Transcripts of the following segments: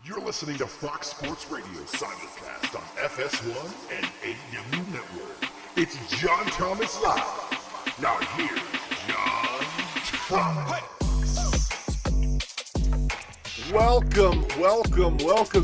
You're listening to Fox Sports Radio simulcast on FS1 and AEW Network. It's John Thomas Live. Now here's John Thomas. Welcome.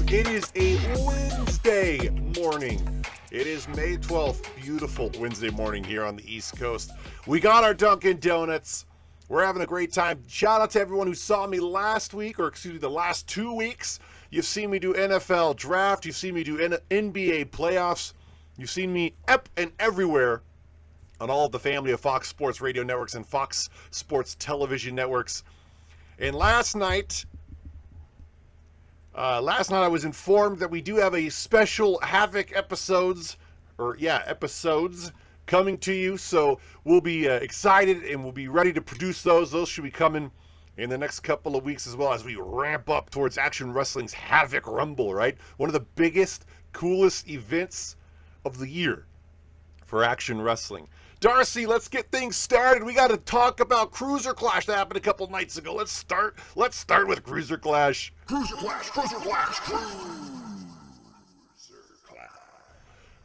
It is a Wednesday morning. It is May 12th. Beautiful Wednesday morning here on the East Coast. We got our Dunkin' Donuts. We're having a great time. Shout out to everyone who saw me last week, or excuse me, the last 2 weeks. You've seen me do NFL draft. You've seen me do NBA playoffs. You've seen me up and everywhere on all of the family of Fox Sports Radio networks and Fox Sports television networks. And last night I was informed that we do have a special Havoc episodes coming to you. So we'll be excited and we'll be ready to produce those. Those should be coming in the next couple of weeks as well as we ramp up towards Action Wrestling's Havoc Rumble, right? One of the biggest, coolest events of the year for Action Wrestling. Darcy, let's get things started. We got to talk about CruiserClash that happened a couple nights ago. Let's start with CruiserClash.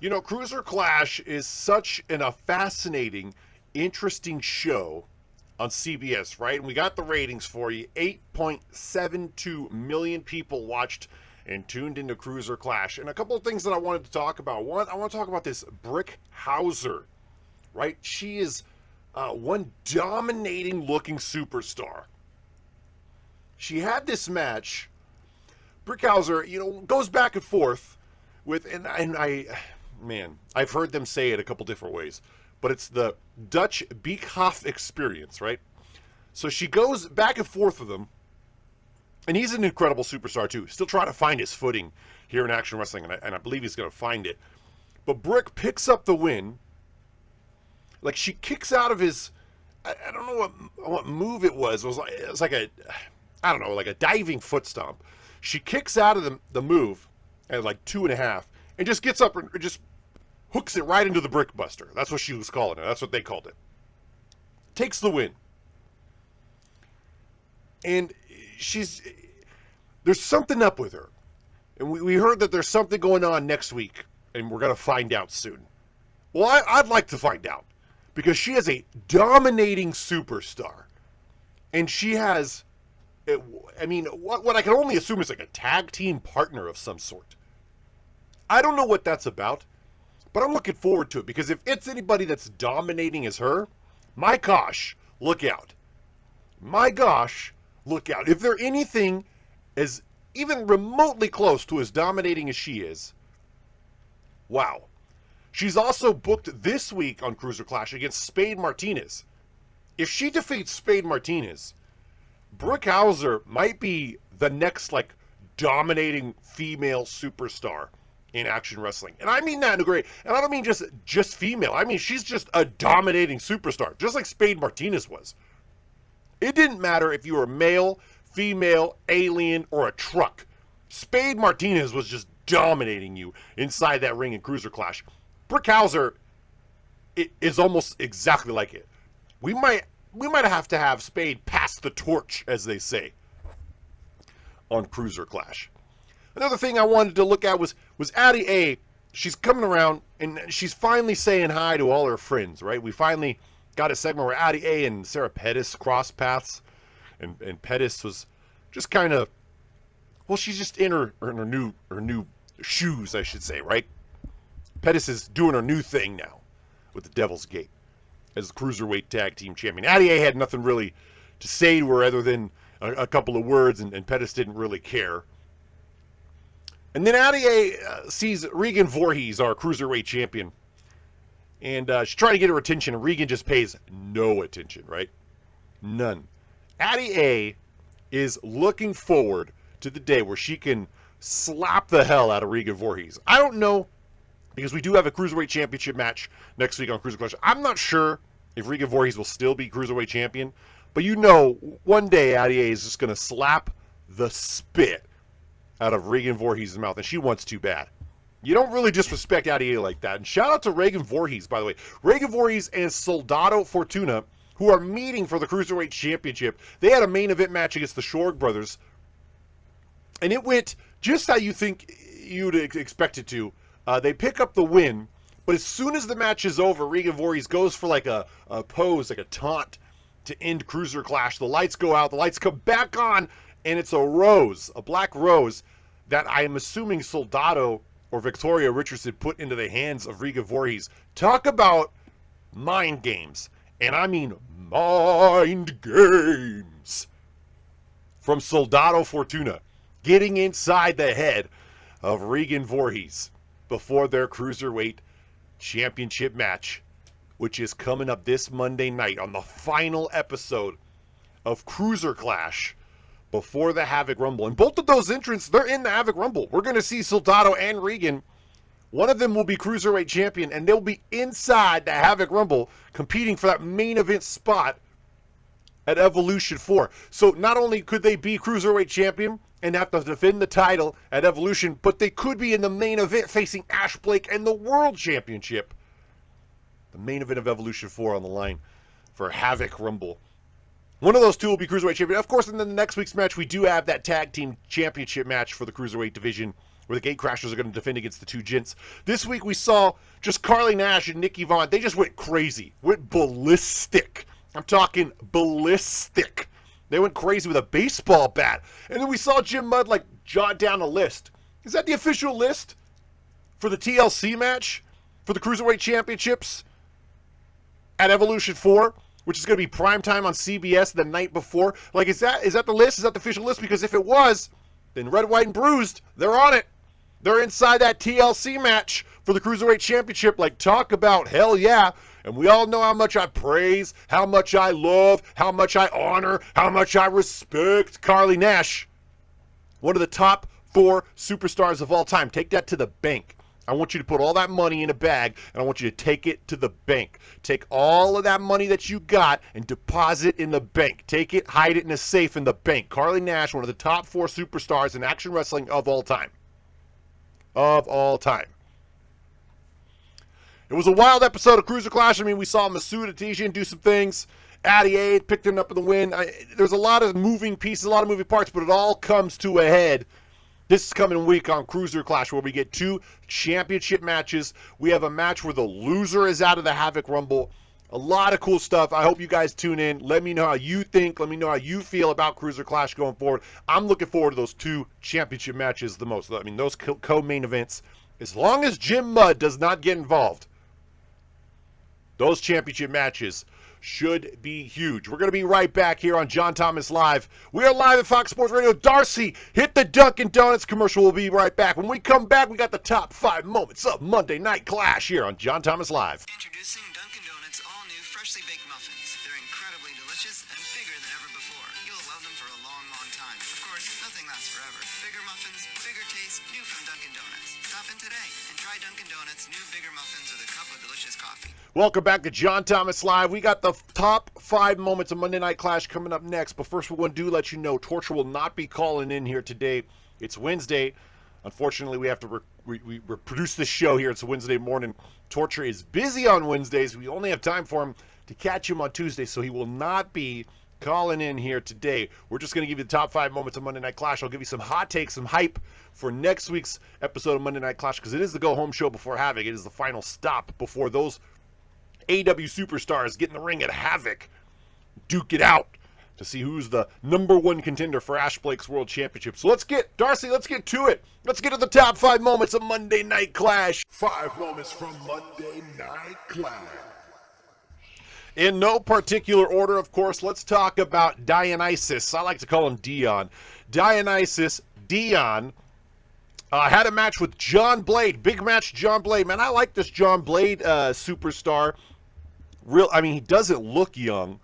You know, CruiserClash is such a fascinating, interesting show on CBS, right? And we got the ratings for you. 8.72 million people watched and tuned into CruiserClash. And a couple of things that I wanted to talk about. One, I want to talk about this Brick Hauser, right? She is one dominating looking superstar. She had this match. Brick Hauser, goes back and forth with, I've heard them say it a couple different ways, but it's the Dutch Beekhoff experience, right? So she goes back and forth with him, and he's an incredible superstar too. Still trying to find his footing here in Action Wrestling, and I believe he's going to find it. But Brick picks up the win. Like, she kicks out of his, I don't know what move it was. It was like a diving foot stomp. She kicks out of the move at like 2.5, and just gets up and just hooks it right into the Brick Buster. That's what she was calling it. That's what they called it. Takes the win. And there's something up with her. And we heard that there's something going on next week, and we're going to find out soon. Well, I'd like to find out, because she is a dominating superstar. And she has, what I can only assume is like a tag team partner of some sort. I don't know what that's about, but I'm looking forward to it, because if it's anybody that's dominating as her, my gosh, look out. My gosh, look out. If they're anything as even remotely close to as dominating as she is, wow. She's also booked this week on CruiserClash against Spade Martinez. If she defeats Spade Martinez, Brick Hauser might be the next, dominating female superstar in Action Wrestling. And I mean that in a great, and I don't mean just female. I mean, she's just a dominating superstar, just like Spade Martinez was. It didn't matter if you were male, female, alien, or a truck. Spade Martinez was just dominating you inside that ring in CruiserClash. Brick Hauser is almost exactly like it. We might have to have Spade pass the torch, as they say, on CruiserClash. Another thing I wanted to look at was Addie A. She's coming around, and she's finally saying hi to all her friends, right? We finally got a segment where Addie A. and Sarah Pettis crossed paths, and Pettis was just kind of, well, she's just in her new shoes, I should say, right? Pettis is doing her new thing now with the Devil's Gate as the Cruiserweight Tag Team Champion. Addie A. had nothing really to say to her other than a couple of words, and Pettis didn't really care. And then Addie A. sees Regan Voorhees, our Cruiserweight Champion, and she's trying to get her attention, and Regan just pays no attention, right? None. Addie A. is looking forward to the day where she can slap the hell out of Regan Voorhees. I don't know, because we do have a Cruiserweight Championship match next week on CruiserClash. I'm not sure if Regan Voorhees will still be Cruiserweight Champion, but one day Addie A. is just going to slap the spit out of Regan Voorhees' mouth, and she wants to bad. You don't really disrespect Addie A. like that. And shout out to Regan Voorhees, by the way. Regan Voorhees and Soldado Fortuna, who are meeting for the Cruiserweight Championship. They had a main event match against the Shorg brothers, and it went just how you think you'd expect it to. They pick up the win, but as soon as the match is over, Regan Voorhees goes for like a pose, like a taunt to end CruiserClash. The lights go out, the lights come back on, and it's a rose, a black rose, that I am assuming Soldado or Victoria Richardson put into the hands of Regan Voorhees. Talk about mind games. And I mean mind games. From Soldado Fortuna, getting inside the head of Regan Voorhees before their Cruiserweight Championship match, which is coming up this Monday night on the final episode of CruiserClash before the Havoc Rumble. And both of those entrants, they're in the Havoc Rumble. We're going to see Soldado and Regan. One of them will be Cruiserweight Champion, and they'll be inside the Havoc Rumble competing for that main event spot at Evolution 4. So not only could they be Cruiserweight Champion and have to defend the title at Evolution, but they could be in the main event facing Ash Blake and the World Championship. The main event of Evolution 4 on the line for Havoc Rumble. One of those two will be Cruiserweight Champion. Of course, in the next week's match, we do have that Tag Team Championship match for the Cruiserweight division where the Gatecrashers are going to defend against the two gents. This week, we saw just Carly Nash and Nikki Vaughn. They just went crazy, went ballistic. I'm talking ballistic. They went crazy with a baseball bat. And then we saw Jim Mudd like jot down a list. Is that the official list for the TLC match for the Cruiserweight Championships at Evolution 4, which is going to be primetime on CBS the night before? Like, is that the list? Is that the official list? Because if it was, then Red, White, and Bruised, they're on it. They're inside that TLC match for the Cruiserweight Championship. Like, talk about hell yeah. And we all know how much I praise, how much I love, how much I honor, how much I respect Carly Nash. One of the top 4 superstars of all time. Take that to the bank. I want you to put all that money in a bag, and I want you to take it to the bank. Take all of that money that you got and deposit in the bank. Take it, hide it in a safe in the bank. Carly Nash, one of the top 4 superstars in action wrestling of all time. Of all time. It was a wild episode of CruiserClash. I mean, we saw Masood Atisian do some things. Addy Aid picked him up in the win. There's a lot of moving pieces, a lot of moving parts, but it all comes to a head this coming week on CruiserClash, where we get 2 championship matches. We have a match where the loser is out of the Havoc Rumble. A lot of cool stuff. I hope you guys tune in. Let me know how you think. Let me know how you feel about CruiserClash going forward. I'm looking forward to those 2 championship matches the most. I mean, those co-main events. As long as Jim Mudd does not get involved, those championship matches should be huge. We're going to be right back here on John Thomas Live. We are live at Fox Sports Radio. Darcy, hit the Dunkin' Donuts commercial. We'll be right back. When we come back, we got the top 5 moments of Monday Night Clash here on John Thomas Live. Introducing Dunkin' Donuts all-new freshly baked muffins. They're incredibly delicious and bigger than ever before. You'll love them for a long, long time. Of course, nothing lasts forever. Bigger muffins, bigger taste, new from Dunkin' Donuts. Stop in today and try Dunkin' Donuts' new bigger muffins with a cup of delicious coffee. Welcome back to John Thomas Live. We got the top 5 moments of Monday Night Clash coming up next. But first, we're going to let you know Torture will not be calling in here today. It's Wednesday. Unfortunately, we have to we produce this show here. It's a Wednesday morning. Torture is busy on Wednesdays. We only have time for him to catch him on Tuesday, so he will not be calling in here today. We're just going to give you the top 5 moments of Monday Night Clash. I'll give you some hot takes, some hype for next week's episode of Monday Night Clash, because it is the go-home show before Havoc. It is the final stop before those AW superstars get in the ring at Havoc, duke it out to see who's the #1 contender for Ash Blake's World Championship. So let's get to it. Let's get to the top 5 moments of Monday Night Clash. 5 moments from Monday Night Clash. In no particular order, of course, let's talk about Dionysus. I like to call him Dion. Dionysus Dion had a match with John Blade. Big match, John Blade. Man, I like this John Blade superstar. He doesn't look young,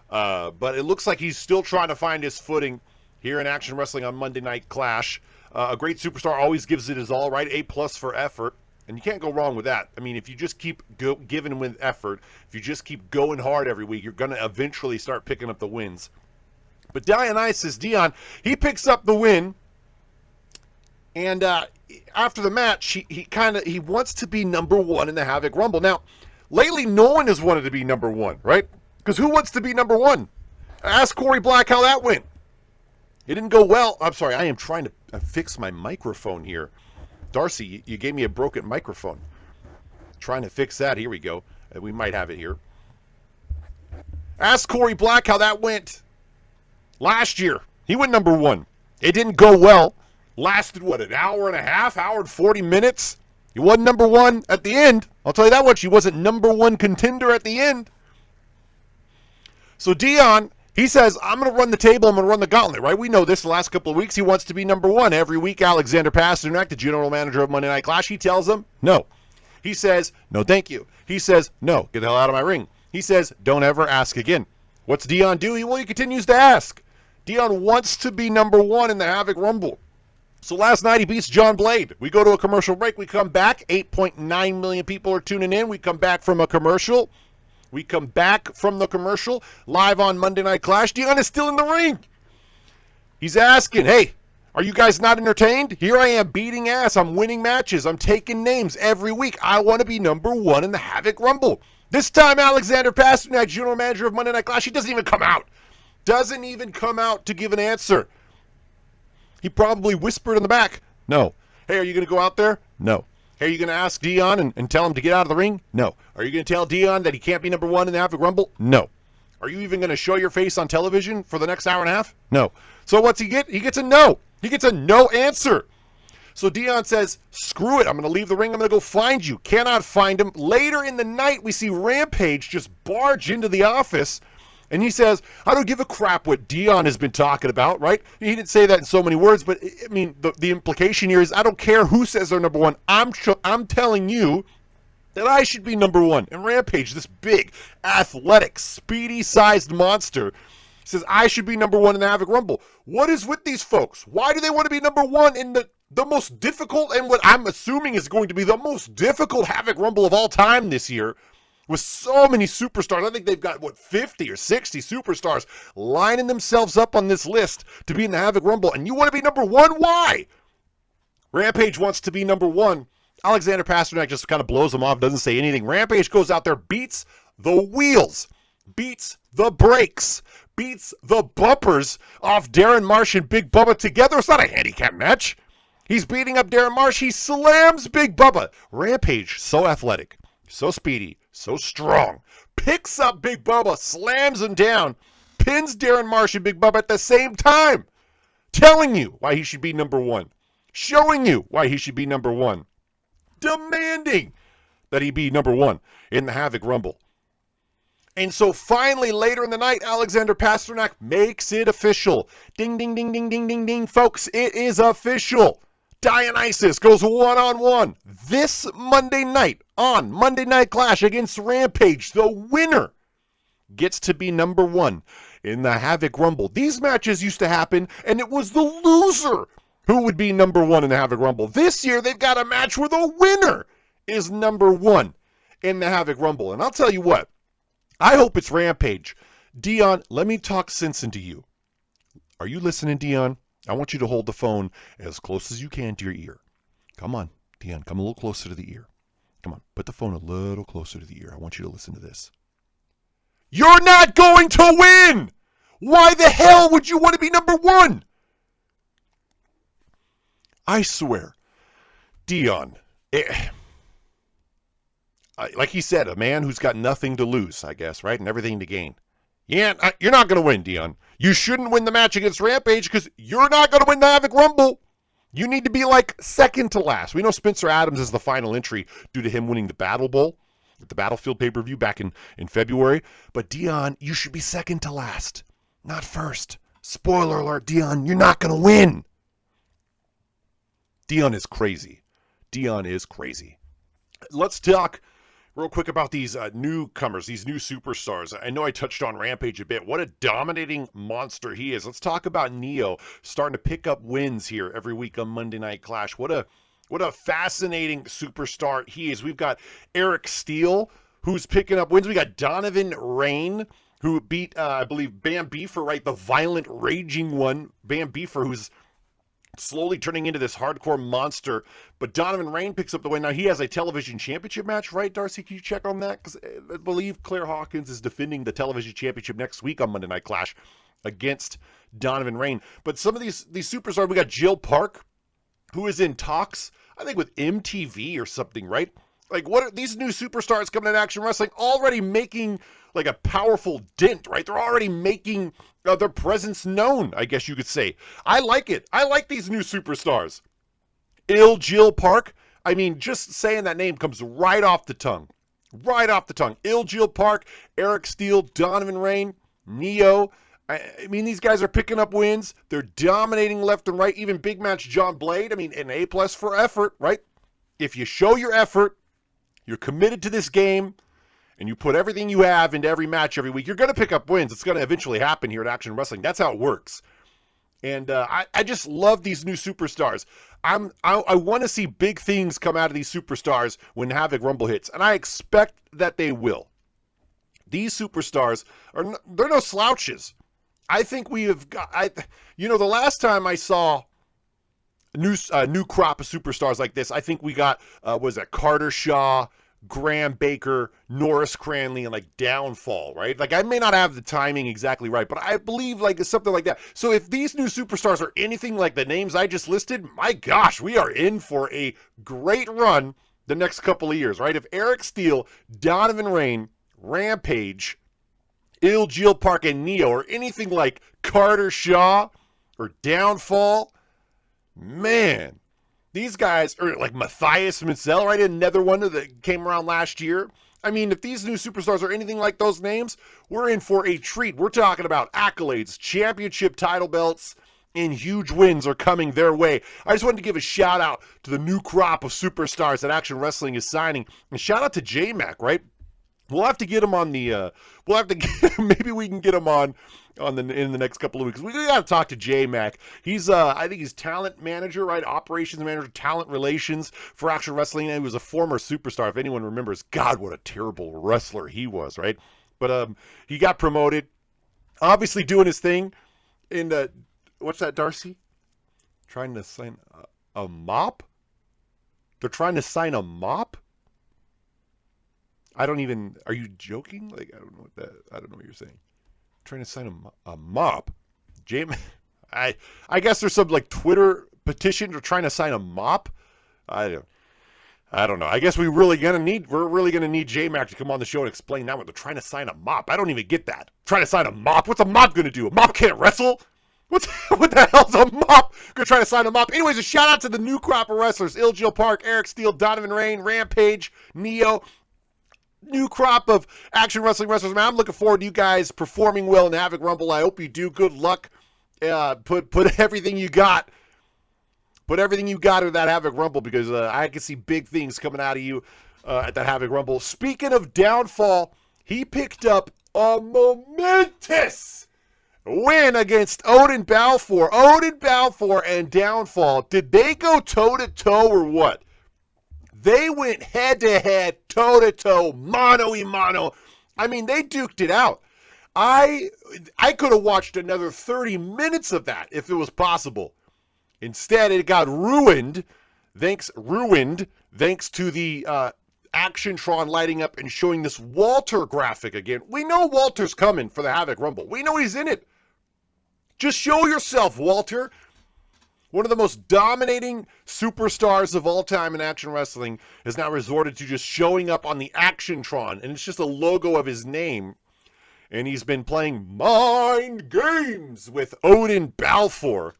but it looks like he's still trying to find his footing here in action wrestling on Monday Night Clash. A great superstar always gives it his all, right? A+ for effort. And you can't go wrong with that. I mean, if you just keep giving with effort, if you just keep going hard every week, you're going to eventually start picking up the wins. But Dionysus Dion, he picks up the win. And after the match, he wants to be #1 in the Havoc Rumble. Now, lately, no one has wanted to be #1, right? Because who wants to be #1? Ask Corey Black how that went. It didn't go well. I'm sorry, I am trying to fix my microphone here. Darcy, you gave me a broken microphone. Trying to fix that. Here we go. We might have it here. Ask Corey Black how that went last year. He went number 1. It didn't go well. Lasted, what, an hour and a half? Hour and 40 minutes? He wasn't number 1 at the end. I'll tell you that much. He wasn't number 1 contender at the end. So Dion, he says, I'm going to run the table, I'm going to run the gauntlet, right? We know this the last couple of weeks. He wants to be number 1. Every week, Alexander Pasternak, the general manager of Monday Night Clash, he tells him, no. He says, no, thank you. He says, no, get the hell out of my ring. He says, don't ever ask again. What's Dion do? He continues to ask. Dion wants to be number 1 in the Havoc Rumble. So last night, he beats John Blade. We go to a commercial break. We come back. 8.9 million people are tuning in. We come back from a commercial. Live on Monday Night Clash. Dion is still in the ring. He's asking, hey, are you guys not entertained? Here I am beating ass. I'm winning matches. I'm taking names every week. I want to be number 1 in the Havoc Rumble. This time, Alexander Pasternak, general manager of Monday Night Clash, he doesn't even come out. Doesn't even come out to give an answer. He probably whispered in the back, no. Hey, are you going to go out there? No. Hey, are you going to ask Dion and tell him to get out of the ring? No. Are you going to tell Dion that he can't be number 1 in the Havoc Rumble? No. Are you even going to show your face on television for the next hour and a half? No. So what's he get? He gets a no. He gets a no answer. So Dion says, screw it. I'm going to leave the ring. I'm going to go find you. Cannot find him. Later in the night, we see Rampage just barge into the office. And he says, I don't give a crap what Dion has been talking about, right? He didn't say that in so many words, but I mean, the implication here is I don't care who says they're number 1. I'm telling you that I should be number 1. And Rampage, this big, athletic, speedy-sized monster, says I should be number 1 in the Havoc Rumble. What is with these folks? Why do they want to be number 1 in the most difficult and what I'm assuming is going to be the most difficult Havoc Rumble of all time this year? With so many superstars, I think they've got, 50 or 60 superstars lining themselves up on this list to be in the Havoc Rumble. And you want to be number 1? Why? Rampage wants to be number 1. Alexander Pasternak just kind of blows him off, doesn't say anything. Rampage goes out there, beats the wheels, beats the brakes, beats the bumpers off Darren Marsh and Big Bubba together. It's not a handicap match. He's beating up Darren Marsh. He slams Big Bubba. Rampage, so athletic, so speedy, so strong, picks up Big Bubba, slams him down, pins Darren Marsh and Big Bubba at the same time, telling you why he should be number 1, showing you why he should be number 1, demanding that he be number 1 in the Havoc Rumble. And so finally, later in the night, Alexander Pasternak makes it official. Ding, ding, ding, ding, ding, ding, ding. Folks, it is official. Dionysus goes 1-on-1 this Monday night on Monday Night Clash against Rampage. The winner gets to be number 1 in the Havoc Rumble. These matches used to happen, and it was the loser who would be number 1 in the Havoc Rumble. This year, they've got a match where the winner is number 1 in the Havoc Rumble. And I'll tell you what, I hope it's Rampage. Dion, let me talk sense into you. Are you listening, Dion? I want you to hold the phone as close as you can to your ear. Come on, Dion, come a little closer to the ear. Come on, put the phone a little closer to the ear. I want you to listen to this. You're not going to win! Why the hell would you want to be number 1? I swear, Dion, like he said, a man who's got nothing to lose, I guess, right? And everything to gain. Yeah, you're not going to win, Dion. You shouldn't win the match against Rampage because you're not going to win the Havoc Rumble. You need to be like second to last. We know Spencer Adams is the final entry due to him winning the Battle Bowl at the Battlefield pay-per-view back in February. But Dion, you should be second to last, not first. Spoiler alert, Dion, you're not going to win. Dion is crazy. Dion is crazy. Let's talk real quick about these newcomers, these new superstars. I know I touched on Rampage a bit. What a dominating monster he is. Let's talk about Neo starting to pick up wins here every week on Monday Night Clash. What a fascinating superstar he is. We've got Eric Steele, who's picking up wins. We got Donovan Rain, who beat, I believe, Bam Beefer, right? The violent, raging one. Bam Beefer, who's slowly turning into this hardcore monster. But Donovan Rain picks up the win. Now, he has a television championship match, right, Darcy? Can you check on that? Because I believe Claire Hawkins is defending the television championship next week on Monday Night Clash against Donovan Rain. But some of these superstars, we got Jill Park, who is in talks, I think, with MTV or something, right? Like, what are these new superstars coming in Action Wrestling already making like a powerful dent, right? They're already making their presence known, I guess you could say. I like it. I like these new superstars. Jill Park. I mean, just saying that name comes right off the tongue. Right off the tongue. Jill Park, Eric Steele, Donovan Rain, Neo. I mean, these guys are picking up wins. They're dominating left and right. Even big match John Blade. I mean, an A+ for effort, right? If you show your effort, you're committed to this game, and you put everything you have into every match every week, you're going to pick up wins. It's going to eventually happen here at Action Wrestling. That's how it works. And I just love these new superstars. I want to see big things come out of these superstars when Havoc Rumble hits, and I expect that they will. These superstars they're no slouches. I think we have got. The last time I saw a new crop of superstars like this, I think we got was that Carter Shaw, Graham Baker, Norris Cranley, and like Downfall, right? Like, I may not have the timing exactly right, but I believe like it's something like that. So if these new superstars are anything like the names I just listed, my gosh, we are in for a great run the next couple of years, right? If Eric Steele, Donovan Rain, Rampage, Jill Park, and Neo or anything like Carter Shaw or Downfall, man, these guys are like Matthias Minsell, right? Another one that came around last year. I mean, if these new superstars are anything like those names, we're in for a treat. We're talking about accolades, championship title belts, and huge wins are coming their way. I just wanted to give a shout out to the new crop of superstars that Action Wrestling is signing. And shout out to J-Mac, right? We'll have to get him on the, maybe we can get him in the next couple of weeks. We got to talk to J-Mac. He's, I think he's talent manager, right? Operations manager, talent relations for Action Wrestling. And he was a former superstar. If anyone remembers, God, what a terrible wrestler he was, right? But he got promoted, obviously doing his thing. And what's that, Darcy? Trying to sign a mop? They're trying to sign a mop? Are you joking? Like, I don't know what you're saying. Trying to sign a mop. James, I guess there's some like Twitter petition to trying to sign a mop. I don't know. I guess we're really gonna need J-Mac to come on the show and explain that one. They're trying to sign a mop. I don't even get that. Trying to sign a mop? What's a mop gonna do? A mop can't wrestle? What the hell's a mop? Gonna try to sign a mop. Anyways, a shout out to the new crop of wrestlers. Jill Park, Eric Steele, Donovan Rain, Rampage, Neo. New crop of Action Wrestling wrestlers. Man, I'm looking forward to you guys performing well in Havoc Rumble. I hope you do. Good luck. Put everything you got. Put everything you got in that Havoc Rumble, because I can see big things coming out of you at that Havoc Rumble. Speaking of Downfall, he picked up a momentous win against Odin Balfour. Odin Balfour and Downfall. Did they go toe-to-toe or what? They went head-to-head, toe-to-toe, mano-y-mano. I mean, they duked it out. I could have watched another 30 minutes of that if it was possible. Instead, it got ruined, thanks to the Actiontron lighting up and showing this Walter graphic again. We know Walter's coming for the Havoc Rumble. We know he's in it. Just show yourself, Walter. One of the most dominating superstars of all time in Action Wrestling has now resorted to just showing up on the Actiontron, and it's just a logo of his name. And he's been playing mind games with Odin Balfour,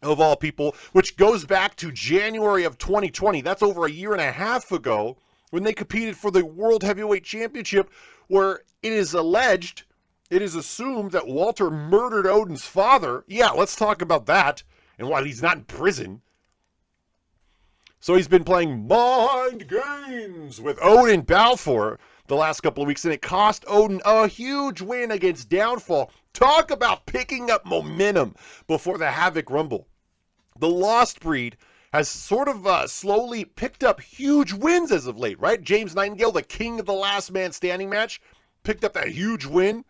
of all people, which goes back to January of 2020. That's over a year and a half ago, when they competed for the World Heavyweight Championship, where it is assumed that Walter murdered Odin's father. Yeah, let's talk about that. And while he's not in prison. So he's been playing mind games with Odin Balfour the last couple of weeks, and it cost Odin a huge win against Downfall. Talk about picking up momentum before the Havoc Rumble. The Lost Breed has sort of slowly picked up huge wins as of late, right? James Nightingale, the king of the last man standing match, picked up that huge win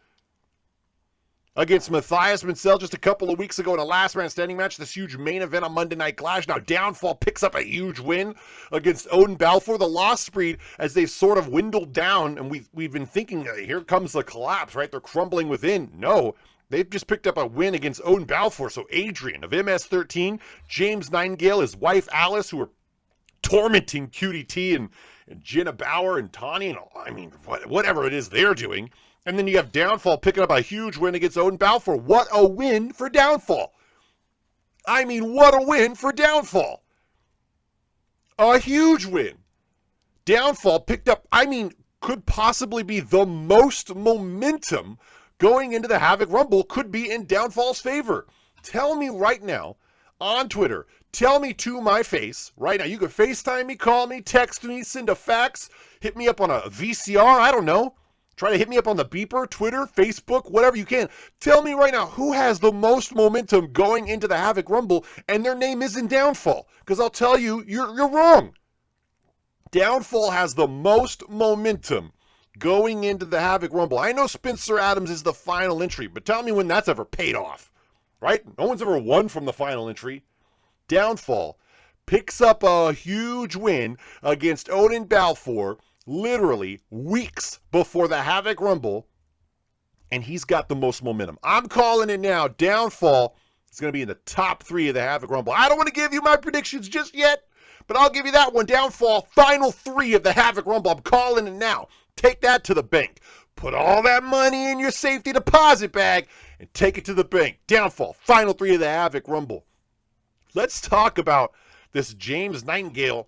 against Matthias Minsell just a couple of weeks ago in a last man standing match, this huge main event on Monday Night Clash. Now Downfall picks up a huge win against Odin Balfour. The Lost Breed, as they've sort of dwindled down, and we've been thinking, here comes the collapse, right? They're crumbling within. No, They've just picked up a win against Odin Balfour. So Adrian of MS13, James Nightingale, his wife Alice, who are tormenting QDT and Jenna Bauer and Tawny, and I mean, whatever it is they're doing. And then you have Downfall picking up a huge win against Odin Balfour. What a win for Downfall. I mean, what a win for Downfall. A huge win. Downfall picked up, I mean, could possibly be the most momentum going into the Havoc Rumble could be in Downfall's favor. Tell me right now on Twitter, tell me to my face right now. You can FaceTime me, call me, text me, send a fax, hit me up on a VCR, I don't know. Try to hit me up on the beeper, Twitter, Facebook, whatever you can. Tell me right now who has the most momentum going into the Havoc Rumble, and their name isn't Downfall. Because I'll tell you, you're wrong. Downfall has the most momentum going into the Havoc Rumble. I know Spencer Adams is the final entry, but tell me when that's ever paid off. Right? No one's ever won from the final entry. Downfall picks up a huge win against Odin Balfour literally weeks before the Havoc Rumble, and he's got the most momentum. I'm calling it now. Downfall is going to be in the top 3 of the Havoc Rumble. I don't want to give you my predictions just yet, but I'll give you that one. Downfall, final 3 of the Havoc Rumble. I'm calling it now. Take that to the bank. Put all that money in your safety deposit bag and take it to the bank. Downfall, final 3 of the Havoc Rumble. Let's talk about this James Nightingale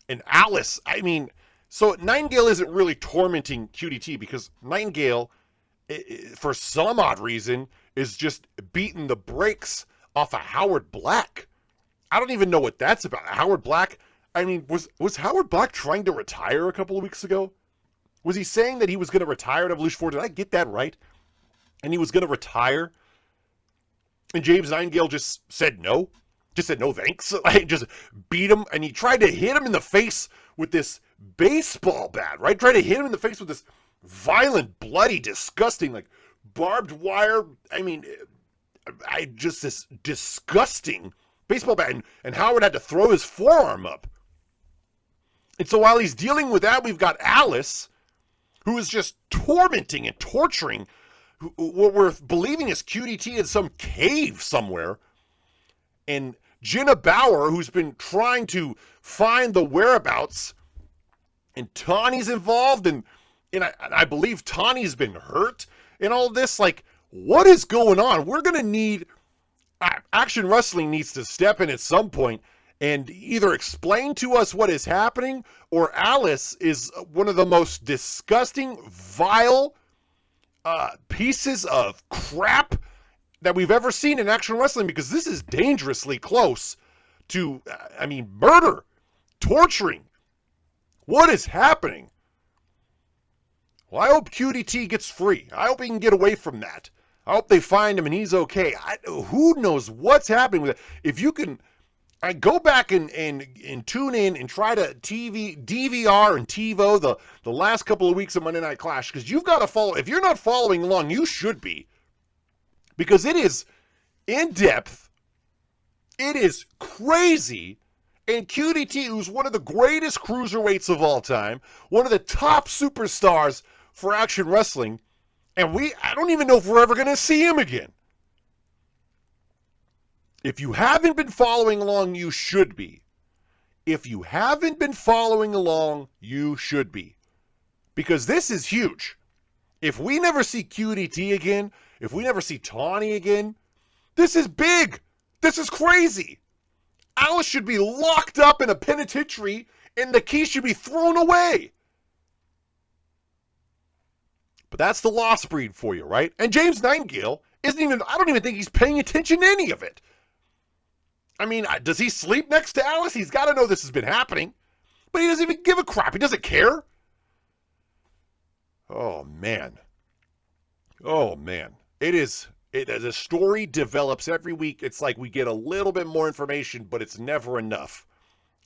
and Alice. I mean, so Nightingale isn't really tormenting QDT because Nightingale, for some odd reason, is just beating the brakes off of Howard Black. I don't even know what that's about. Howard Black, I mean, was Howard Black trying to retire a couple of weeks ago? Was he saying that he was going to retire at Evolution 4? Did I get that right? And he was going to retire? And James Nightingale just said no? Just said no thanks? Like, just beat him, and he tried to hit him in the face with this baseball bat, right? Tried to hit him in the face with this violent, bloody, disgusting, like, barbed wire, I mean, just this disgusting baseball bat, and Howard had to throw his forearm up. And so while he's dealing with that, we've got Alice, who is just tormenting and torturing what we're believing is QDT in some cave somewhere, and Jenna Bauer, who's been trying to find the whereabouts, and Tawny's involved, and I believe Tawny's been hurt in all this. Like, what is going on? We're going to need, Action Wrestling needs to step in at some point and either explain to us what is happening, or Alice is one of the most disgusting, vile pieces of crap that we've ever seen in Action Wrestling, because this is dangerously close to, murder, torturing. What is happening? Well, I hope QDT gets free. I hope he can get away from that. I hope they find him and he's okay. Who knows what's happening with it? If you can, go back and tune in and try to DVR and TiVo the last couple of weeks of Monday Night Clash, because you've got to follow. If you're not following along, you should be. Because it is in-depth, it is crazy, and QDT, who's one of the greatest cruiserweights of all time, one of the top superstars for Action Wrestling, and I don't even know if we're ever going to see him again. If you haven't been following along, you should be. If you haven't been following along, you should be. Because this is huge. If we never see QDT again, if we never see Tawny again, this is big. This is crazy. Alice should be locked up in a penitentiary and the key should be thrown away. But that's the lost breed for you, right? And James Nightingale I don't even think he's paying attention to any of it. I mean, does he sleep next to Alice? He's got to know this has been happening. But he doesn't even give a crap. He doesn't care. Oh, man. Oh, man. As a story develops every week, it's like we get a little bit more information, but it's never enough.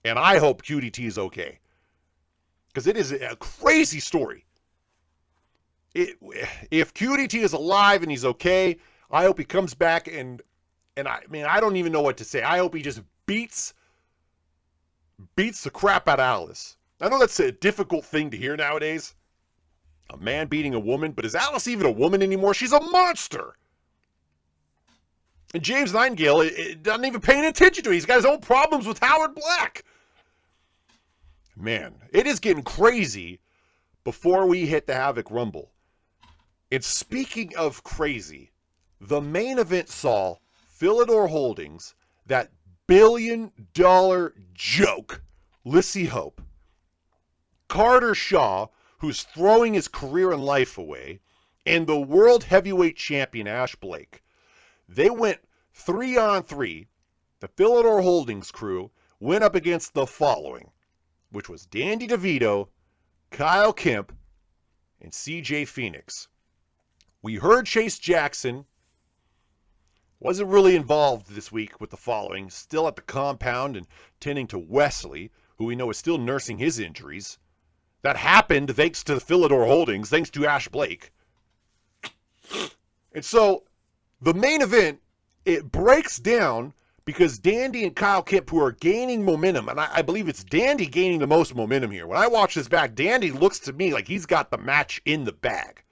And I hope QDT is okay. Because it is a crazy story. If QDT is alive and he's okay, I hope he comes back and I don't even know what to say. I hope he just beats the crap out of Alice. I know that's a difficult thing to hear nowadays. A man beating a woman, but is Alice even a woman anymore? She's a monster. And James Nightingale doesn't even pay any attention to it. He's got his own problems with Howard Black. Man, it is getting crazy before we hit the Havoc Rumble. And speaking of crazy, the main event saw Philidor Holdings, that billion-dollar joke, Lissy Hope, Carter Shaw, who's throwing his career and life away, and the world heavyweight champion Ash Blake. They went 3-on-3. The Philidor Holdings crew went up against the following, which was Dandy DeVito, Kyle Kemp, and CJ Phoenix. We heard Chase Jackson wasn't really involved this week with the following, still at the compound and tending to Wesley, who we know is still nursing his injuries. That happened thanks to the Philidor Holdings, thanks to Ash Blake. And so the main event, it breaks down because Dandy and Kyle Kemp, who are gaining momentum, and I believe it's Dandy gaining the most momentum here. When I watch this back, Dandy looks to me like he's got the match in the bag.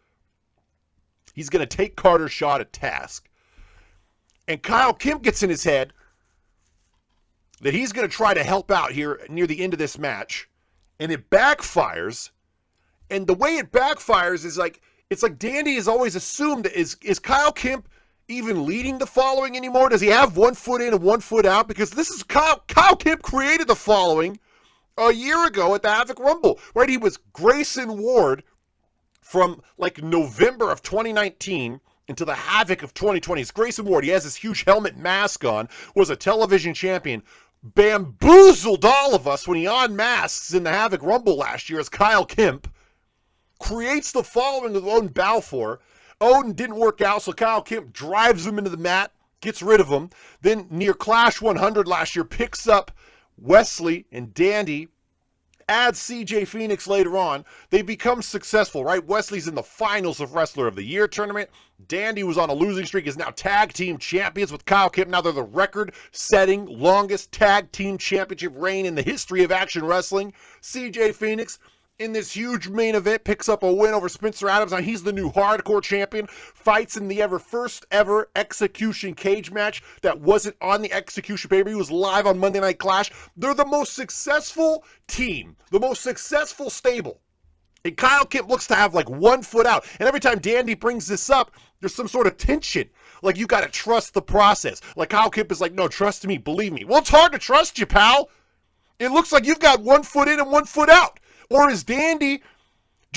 He's going to take Carter Shaw to task. And Kyle Kemp gets in his head that he's going to try to help out here near the end of this match. And it backfires. And the way it backfires is like, it's like Dandy has always assumed that is Kyle Kemp even leading the following anymore? Does he have 1 foot in and 1 foot out? Because this is Kyle Kemp created the following a year ago at the Havoc Rumble, right? He was Grayson Ward from like November of 2019 into the Havoc of 2020. It's Grayson Ward. He has this huge helmet mask on, was a television champion, bamboozled all of us when he unmasks in the Havoc Rumble last year as Kyle Kemp, creates the following of Odin Balfour. Odin didn't work out, so Kyle Kemp drives him into the mat, gets rid of him. Then near Clash 100 last year, picks up Wesley and Dandy, adds CJ Phoenix later on. They become successful, right? Wesley's in the finals of Wrestler of the Year tournament. Dandy was on a losing streak, is now tag team champions with Kyle Kemp. Now they're the record-setting longest tag team championship reign in the history of action wrestling. CJ Phoenix, in this huge main event, picks up a win over Spencer Adams. Now he's the new hardcore champion, fights in the first ever Execution cage match that wasn't on the Execution paper. He was live on Monday Night Clash. They're the most successful team, the most successful stable. And Kyle Kemp looks to have like 1 foot out. And every time Dandy brings this up, there's some sort of tension. Like, you got to trust the process. Like, Kyle Kemp is like, no, trust me, believe me. Well, it's hard to trust you, pal. It looks like you've got 1 foot in and 1 foot out. Or is Dandy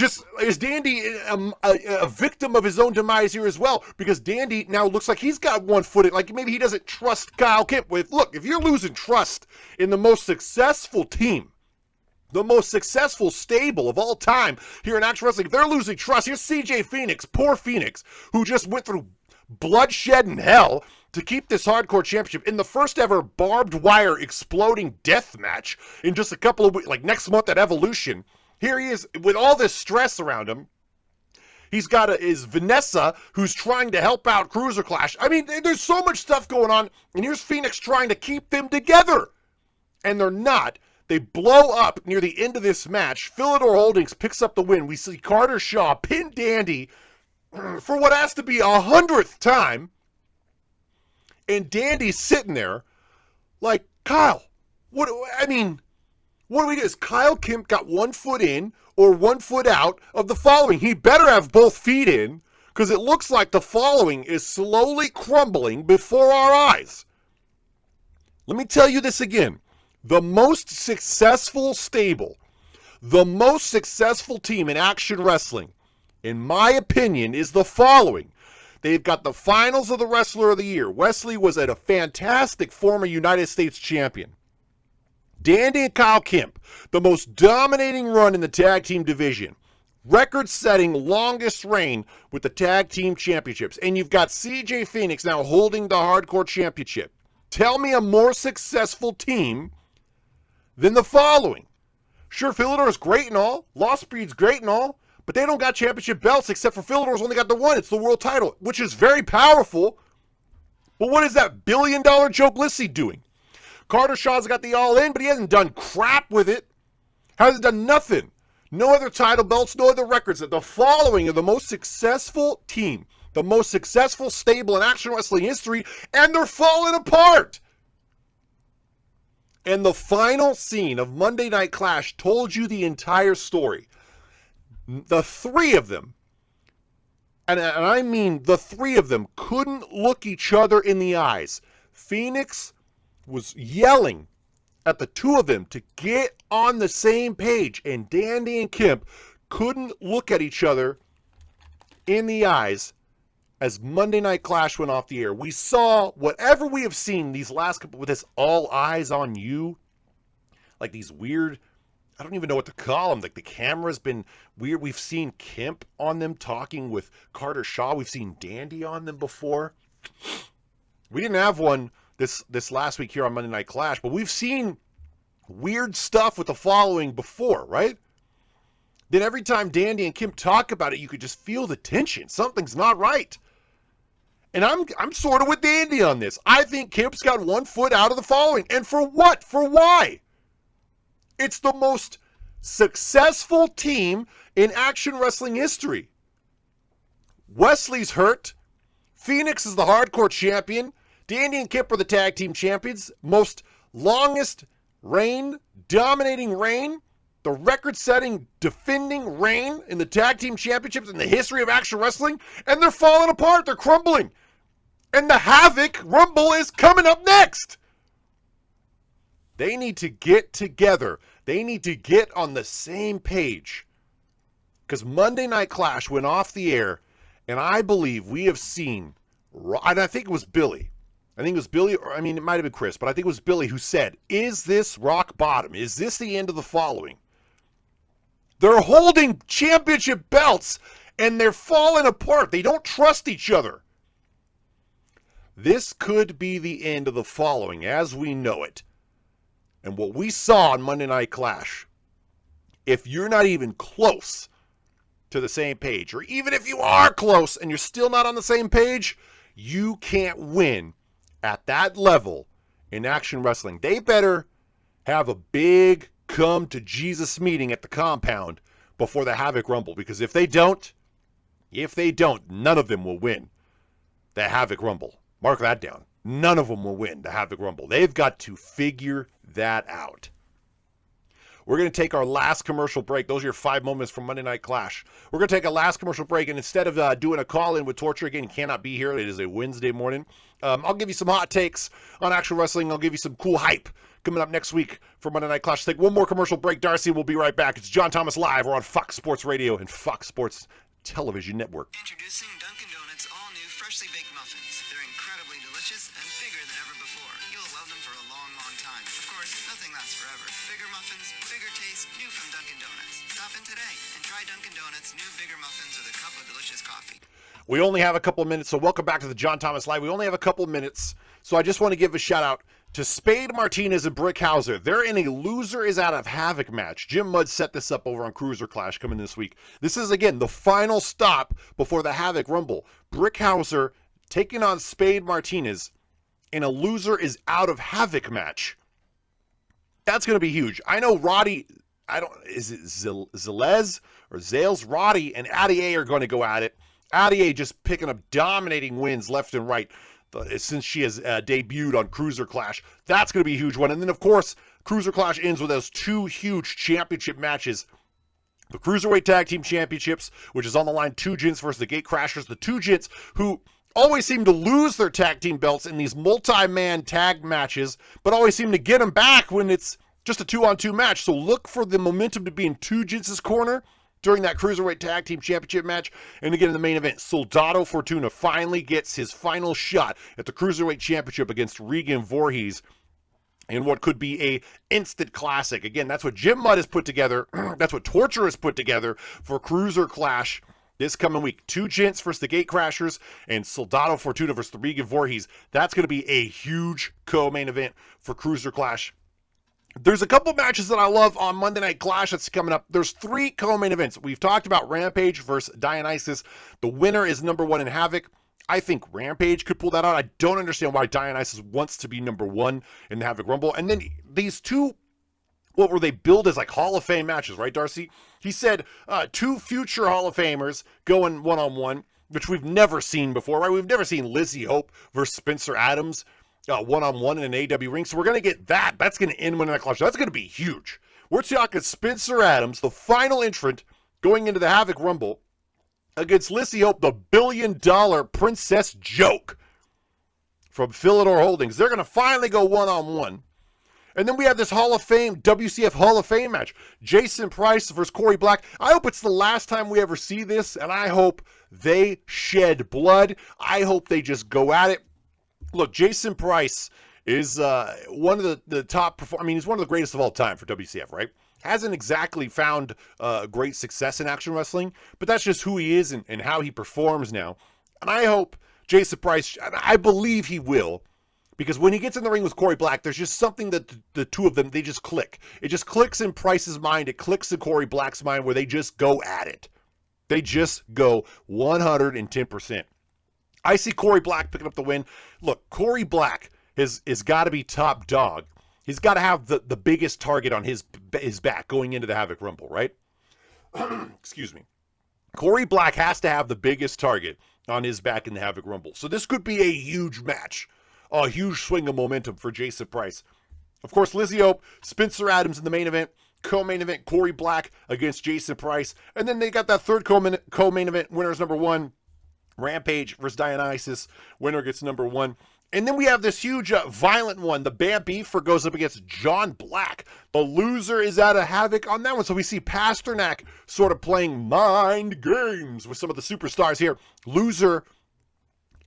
a victim of his own demise here as well? Because Dandy now looks like he's got 1 foot in. Like, maybe he doesn't trust Kyle Kemp. Look, if you're losing trust in the most successful team, the most successful stable of all time here in action wrestling, if they're losing trust, here's CJ Phoenix, poor Phoenix, who just went through bloodshed and hell to keep this hardcore championship in the first ever barbed wire exploding death match in just a couple of weeks, like next month at Evolution. Here he is with all this stress around him. He's got is Vanessa, who's trying to help out CruiserClash. I mean, there's so much stuff going on, and here's Phoenix trying to keep them together. And they're not. They blow up near the end of this match. Philidor Holdings picks up the win. We see Carter Shaw pin Dandy for what has to be 100th time. And Dandy's sitting there like, Kyle, what do we do? Is Kyle Kemp got 1 foot in or 1 foot out of the following? He better have both feet in, because it looks like the following is slowly crumbling before our eyes. Let me tell you this again. The most successful stable, the most successful team in action wrestling, in my opinion, is the following. They've got the finals of the Wrestler of the Year. Wesley was a fantastic former United States champion. Dandy and Kyle Kemp, the most dominating run in the tag team division. Record-setting longest reign with the tag team championships. And you've got CJ Phoenix now holding the hardcore championship. Tell me a more successful team than the following. Sure, Philidor's great and all. Lost Breed's great and all. But they don't got championship belts, except for Philidor's only got the one. It's the world title, which is very powerful. But what is that billion-dollar joke Lissy doing? Carter Shaw's got the all-in, but he hasn't done crap with it. Hasn't done nothing. No other title belts, no other records. The following are the most successful team, the most successful stable in Action Wrestling history, and they're falling apart. And the final scene of Monday Night Clash told you the entire story. The three of them, and I mean the three of them, couldn't look each other in the eyes. Phoenix was yelling at the two of them to get on the same page, and Dandy and Kemp couldn't look at each other in the eyes as Monday Night Clash went off the air. We saw whatever we have seen these last couple, with this all eyes on you, like these weird, I don't even know what to call them. Like the camera's been weird. We've seen Kemp on them talking with Carter Shaw. We've seen Dandy on them before. We didn't have one this last week here on Monday Night Clash, but we've seen weird stuff with the following before, right? Then every time Dandy and Kemp talk about it, you could just feel the tension. Something's not right. And I'm sort of with Dandy on this. I think Kemp's got 1 foot out of the following. And for what? For why? It's the most successful team in Action Wrestling history. Wesley's hurt. Phoenix is the hardcore champion. Dandy and Kemp are the tag team champions. Most longest reign, dominating reign, the record-setting, defending reign in the tag team championships in the history of Action Wrestling, and they're falling apart. They're crumbling. And the Havoc Rumble is coming up next. They need to get together. They need to get on the same page. Because Monday Night Clash went off the air, and I believe we have seen, and I think it was Billy. I think it was Billy, or I mean, it might have been Chris, but I think it was Billy who said, is this rock bottom? Is this the end of the following? They're holding championship belts, and they're falling apart. They don't trust each other. This could be the end of the following as we know it. And what we saw on Monday Night Clash, if you're not even close to the same page, or even if you are close and you're still not on the same page, you can't win at that level in Action Wrestling. They better have a big come to Jesus meeting at the compound before the Havoc Rumble, because if they don't, none of them will win the Havoc Rumble. Mark that down. None of them will win the Havoc Rumble. They've got to figure that out. We're going to take our last commercial break. Those are your 5 moments from Monday Night Clash. We're going to take a last commercial break, and instead of doing a call-in with Torture, again, he cannot be here. It is a Wednesday morning. I'll give you some hot takes on Action Wrestling. I'll give you some cool hype coming up next week for Monday Night Clash. Take one more commercial break, Darcy, and we'll be right back. It's John Thomas Live. We're on Fox Sports Radio and Fox Sports Television Network. Introducing Dunkin' Donuts' all-new freshly baked muffins. They're incredibly delicious and bigger than ever before. You'll love them for a long, long time. Of course, nothing lasts forever. Bigger muffins, bigger taste, new from Dunkin' Donuts. Stop in today and try Dunkin' Donuts' new bigger muffins with a cup of delicious coffee. We only have a couple of minutes, so welcome back to the John Thomas Live. We only have a couple of minutes, so I just want to give a shout-out to Spade Martinez and Brickhauser. They're in a Loser is Out of Havoc match. Jim Mudd set this up over on CruiserClash coming this week. This is, again, the final stop before the Havoc Rumble. Brickhauser taking on Spade Martinez in a Loser is Out of Havoc match. That's going to be huge. I know Roddy, is it Zales or Zales? Roddy and Addy A are going to go at it. Addy A just picking up dominating wins left and right since she has debuted on CruiserClash. That's going to be a huge one. And then, of course, CruiserClash ends with those 2 huge championship matches. The Cruiserweight Tag Team Championships, which is on the line, 2 Gents versus the Gate Crashers. The 2 Gents who always seem to lose their tag team belts in these multi-man tag matches, but always seem to get them back when it's just a 2-on-2 match. So look for the momentum to be in 2 Gents' corner during that Cruiserweight Tag Team Championship match. And again, in the main event, Soldado Fortuna finally gets his final shot at the Cruiserweight Championship against Regan Voorhees in what could be a instant classic. Again, that's what Jim Mudd has put together. That's what Torture has put together for CruiserClash this coming week. 2 Gents versus the Gate Crashers and Soldado Fortuna versus the Regan Voorhees. That's going to be a huge co-main event for CruiserClash. There's a couple matches that I love on Monday Night Clash that's coming up. There's 3 co-main events. We've talked about Rampage versus Dionysus. The winner is number 1 in Havoc. I think Rampage could pull that out. I don't understand why Dionysus wants to be number 1 in the Havoc Rumble. And then these 2, what were they billed as, like Hall of Fame matches, right, Darcy? He said 2 future Hall of Famers going one-on-one. which we've never seen before, right? We've never seen Lizzie Hope versus Spencer Adams one-on-one in an AEW ring. So we're going to get that. That's going to end Monday Night Clash. That's going to be huge. We're talking Spencer Adams, the final entrant going into the Havoc Rumble, against Lizzie Hope, the billion-dollar princess joke from Philidor Holdings. They're going to finally go one-on-one. And then we have this Hall of Fame, WCF Hall of Fame match. Jason Price versus Corey Black. I hope it's the last time we ever see this, and I hope they shed blood. I hope they just go at it. Look, Jason Price is one of the top performers. I mean, he's one of the greatest of all time for WCF, right? Hasn't exactly found great success in action wrestling, but that's just who he is and how he performs now. And I hope Jason Price, I believe he will, because when he gets in the ring with Corey Black, there's just something that the two of them, they just click. It just clicks in Price's mind. It clicks in Corey Black's mind where they just go at it. They just go 110%. I see Corey Black picking up the win. Look, Corey Black has got to be top dog. He's got to have the biggest target on his back going into the Havoc Rumble, right? Excuse me. Corey Black has to have the biggest target on his back in the Havoc Rumble. So this could be a huge match. A huge swing of momentum for Jason Price. Of course, Lizzie Hope, Spencer Adams in the main event. Co-main event, Corey Black against Jason Price. And then they got that third co-main event. Winners number 1, Rampage versus Dionysus. Winner gets number 1. And then we have this huge violent one. The Bam Beaver goes up against John Black. The loser is out of Havoc on that one. So we see Pasternak sort of playing mind games with some of the superstars here. Loser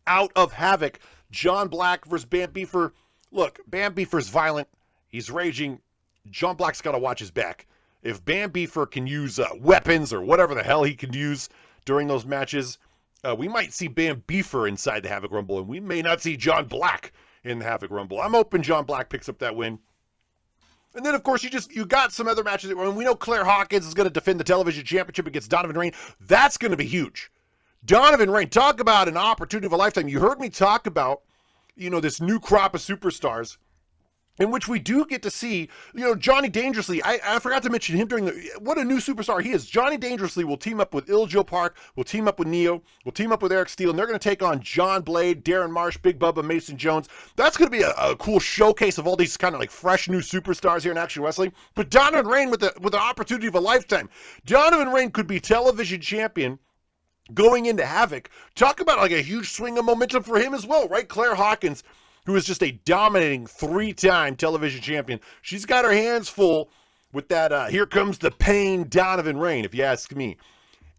out of Havoc. John Black versus Bam Beaver. Look, Bam Beaver's violent. He's raging. John Black's got to watch his back. If Bam Beaver can use weapons or whatever the hell he can use during those matches, we might see Bam Beaver inside the Havoc Rumble, and we may not see John Black in the Havoc Rumble. I'm hoping John Black picks up that win. And then, of course, you got some other matches. We know Claire Hawkins is going to defend the television championship against Donovan Rain. That's going to be huge. Donovan Rain, talk about an opportunity of a lifetime. You heard me talk about, this new crop of superstars in which we do get to see, Johnny Dangerously. I forgot to mention him what a new superstar he is. Johnny Dangerously will team up with Iljo Park, will team up with Neo, will team up with Eric Steele, and they're going to take on John Blade, Darren Marsh, Big Bubba, Mason Jones. That's going to be a cool showcase of all these kind of like fresh new superstars here in action wrestling. But Donovan Rain with the opportunity of a lifetime. Donovan Rain could be television champion going into Havoc. Talk about like a huge swing of momentum for him as well, right? Claire Hawkins, who is just a dominating 3-time television champion. She's got her hands full with that Here Comes the Pain Donovan Rain, if you ask me.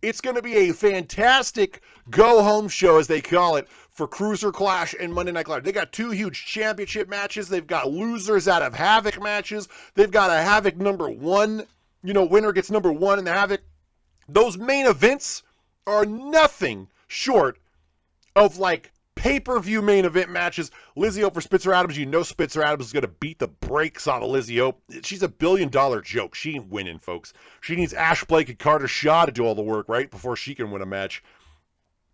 It's going to be a fantastic go-home show, as they call it, for CruiserClash and Monday Night Clash. They got 2 huge championship matches. They've got losers out of Havoc matches. They've got a Havoc number 1. Winner gets number 1 in the Havoc. Those main events are nothing short of like pay-per-view main event matches. Lizzie Hope for Spencer Adams. Spencer Adams is going to beat the brakes on Lizzie Hope. She's a billion-dollar joke. She ain't winning, folks. She needs Ash Blake and Carter Shaw to do all the work, right, before she can win a match.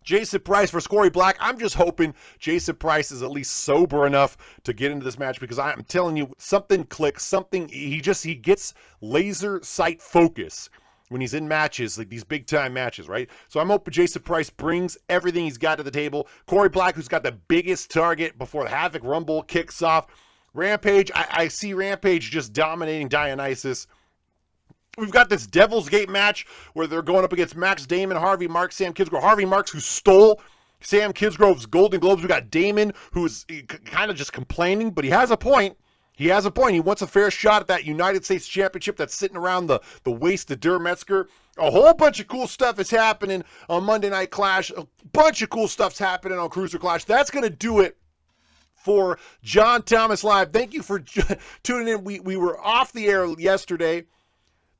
Jason Price versus Corey Black. I'm just hoping Jason Price is at least sober enough to get into this match, because I'm telling you, something clicks, he gets laser sight focus when he's in matches, like these big-time matches, right? So I'm hoping Jason Price brings everything he's got to the table. Corey Black, who's got the biggest target before the Havoc Rumble kicks off. Rampage, I see Rampage just dominating Dionysus. We've got this Devil's Gate match where they're going up against Max Damon, Harvey Marks, Sam Kidsgrove. Harvey Marks, who stole Sam Kidsgrove's Golden Globes. We got Damon, who's kind of just complaining, but he has a point. He wants a fair shot at that United States Championship that's sitting around the waist of Der Metzger. A whole bunch of cool stuff is happening on Monday Night Clash. A bunch of cool stuff's happening on CruiserClash. That's going to do it for John Thomas Live. Thank you for tuning in. We were off the air yesterday,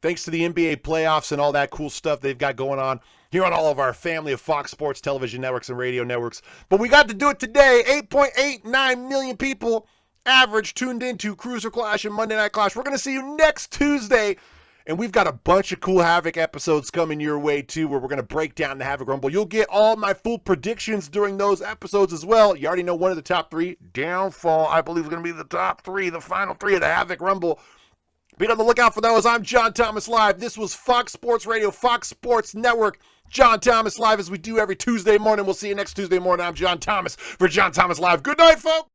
thanks to the NBA playoffs and all that cool stuff they've got going on here on all of our family of Fox Sports television networks and radio networks. But we got to do it today. 8.89 million people average tuned into CruiserClash and Monday Night Clash. We're going to see you next Tuesday, and we've got a bunch of cool Havoc episodes coming your way too, where we're going to break down the Havoc Rumble. You'll get all my full predictions during those episodes as well. You already know one of the top 3. Downfall, I believe, is going to be the top 3, the final 3 of the Havoc Rumble. Be on the lookout for those. I'm John Thomas Live. This was Fox Sports Radio, Fox Sports Network. John Thomas Live, as we do every Tuesday morning. We'll see you next Tuesday morning. I'm John Thomas for John Thomas Live. Good night, folks.